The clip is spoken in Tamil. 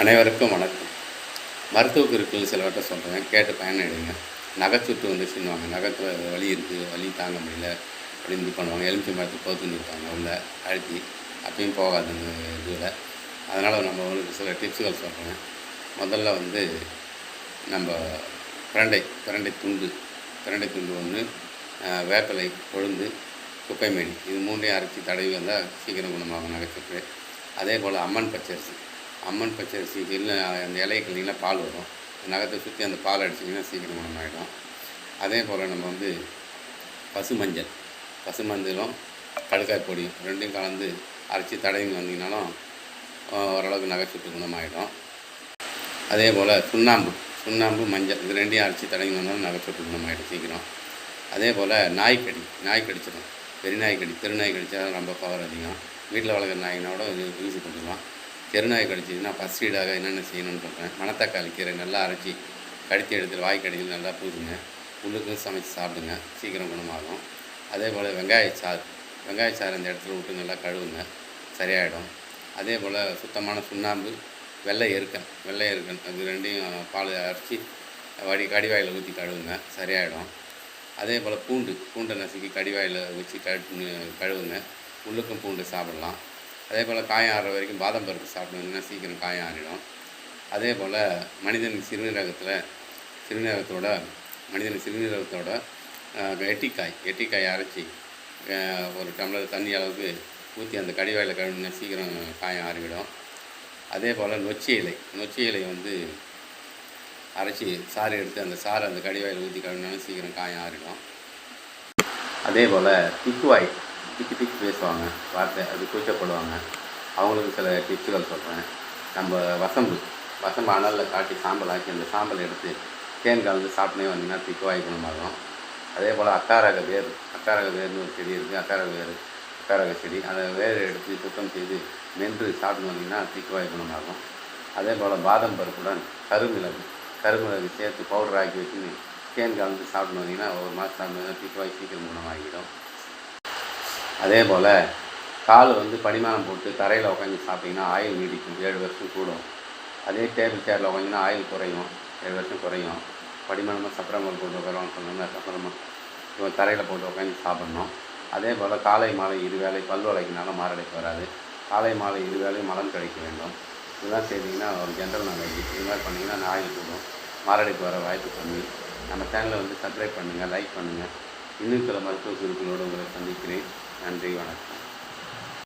அனைவருக்கும் வணக்கம். மருத்துவ குறிப்புகள் சிலவற்றை சொல்கிறேன், கேட்டு பயனடைங்க. நகைச்சுட்டு வந்துச்சுன்னுவாங்க, நகத்தில் வலி இருக்குது, வலி தாங்க முடியல அப்படின்னு இது பண்ணுவாங்க. எலுமிச்சை மரத்துக்கு கோத்துன்னு இருப்பாங்க உள்ள அழுத்தி, அப்பயும் போகாது இந்த இதில். அதனால் நம்ம உங்களுக்கு சில டிப்ஸுகள் சொல்கிறேன். முதல்ல வந்து நம்ம பிரண்டை துண்டு ஒன்று, வேப்பிலை, கொழுந்து, குப்பைமேனி இது மூன்றையும் அரைச்சி தடவி வந்தால் சீக்கிரம் குணமாகும் நகைச்சுட்டு. அதே போல் அம்மன் பச்சரிசி இல்லை அந்த இலையை கிள்ளிங்கன்னா பால் வரும். நகத்தை சுற்றி அந்த பால் அடிச்சிங்கன்னா சீக்கிரம் குணமாகிடும். அதே போல் நம்ம வந்து பசுமஞ்சளும் கடுக்காய் பொடியும் ரெண்டையும் கலந்து அரைச்சி தடவி வந்தீங்கனாலும் ஓரளவுக்கு நகைச்சுட்டு குணமாகிடும். அதே போல் சுண்ணாம்பு மஞ்சள் இது ரெண்டையும் அரைச்சி தடவி வந்தாலும் நகைச்சுட்டு குணமாகிடும் சீக்கிரம். அதே போல் நாய் கடிச்சிடும். தெருநாய் கடித்தா ரொம்ப பவர் அதிகம். வீட்டில் வளர்க்குற நாயினோட இது யூஸ் பண்ணிக்கலாம். தெருநாய் கடிச்சிதுன்னா ஃபஸ்ட் எய்டாக என்னென்ன செய்யணும்னு சொல்கிறேன். மணத்தக்காளி கீரை நல்லா அரைச்சி கடித்து எடுத்து வாய் கடியில் நல்லா பூசுங்க. உள்ளுக்கும் சமைச்சு சாப்பிடுங்க, சீக்கிரம் குணமாகும். அதே போல் வெங்காயச்சாறு அந்த இடத்துல விட்டு நல்லா கழுவுங்க, சரியாயிடும். அதே போல் சுத்தமான சுண்ணாம்பு, வெள்ளை எருக்கன் அது ரெண்டையும் பால் அரைச்சி கடிவாயில் ஊற்றி கழுவுங்க, சரியாயிடும். அதே போல் பூண்டை நசுக்கி கடிவாயில் வச்சு கழுவுங்க, உள்ளுக்கும் பூண்டு சாப்பிடலாம். அதே போல் காயம் ஆறுற வரைக்கும் பாதாம் பருப்பு சாப்பிடுங்கன்னா சீக்கிரம் காயம் ஆறிடும். அதே போல் மனிதன் சிறுநீரகத்தோட எட்டிக்காய் அரைச்சி ஒரு டம்ளர் தண்ணி அளவுக்கு ஊற்றி அந்த கடிவாயில் கழுவினா சீக்கிரம் காயம் ஆறிவிடும். அதே போல் நொச்சி இலை வந்து அரைச்சி சாறு எடுத்து அந்த சாறு அந்த கடிவாயில் ஊற்றி கழுவினாலும் சீக்கிரம் காயம் ஆறிடும். அதே போல் திக்கு பேசுவாங்க, வார்த்தை அது கூச்சப்படுவாங்க, அவங்களுக்கு சில டிப்ஸுகள் சொல்கிறேன். நம்ம வசம்பு அனலில் காட்டி சாம்பல் ஆக்கி அந்த சாம்பலை எடுத்து தேன் கலந்து சாப்பிட்டே வந்தீங்கன்னா திக்குவாய் குணமாகும். அதே போல் அக்காரக வேர்னு ஒரு செடி இருக்குது, அக்காரக செடி, அதை வேர் எடுத்து சுத்தம் செய்து மென்று சாப்பிட்டு வந்தீங்கன்னா திக்குவாய் குணமாகும். அதே போல் பாதாம் பருப்புடன் கருமிளகு சேர்த்து பவுடர் ஆக்கி வச்சு தேன் கலந்து சாப்பிட்டு வந்தீங்கன்னா ஒரு மாதம் சாப்பிட்டு திக்குவாய் சீக்கிரம் குணமாகிடும். அதே போல் கால் வந்து படிமானம் போட்டு தரையில் உட்காந்து சாப்பிட்டிங்கன்னா ஆயில் நீடிக்கும், 7 வருஷம் கூடும். அதே டேபிள் சேரில் உட்காந்திங்கன்னா ஆயில் குறையும், 7 வருஷம் குறையும். படிமானமாக சப்பரமல் போட்டு உட்காரவான்னு சொன்னோம்னா சப்பரமாக தரையில் போட்டு உட்காந்து சாப்பிட்ணும். அதே போல் காலை மாலை 2 வேளை பல் வளைக்கினாலும் மாரடைப்பு வராது. காலை மாலை 2 வேளையும் மலம் கழிக்க வேண்டும். இதெல்லாம் செய்திங்கன்னா ஒரு ஜென்ரல் நாலேஜ். இது மாதிரி பண்ணிங்கன்னா ஆயில் கூடும், மாரடைப்பு வர வாய்ப்பு கம்மி. நம்ம சேனலை வந்து சப்ஸ்கிரைப் பண்ணுங்கள், லைக் பண்ணுங்கள். இன்னும் சில மருத்துவ குறிப்புகளோடு உங்களை சந்திக்கிறேன். நன்றி, வணக்கம்.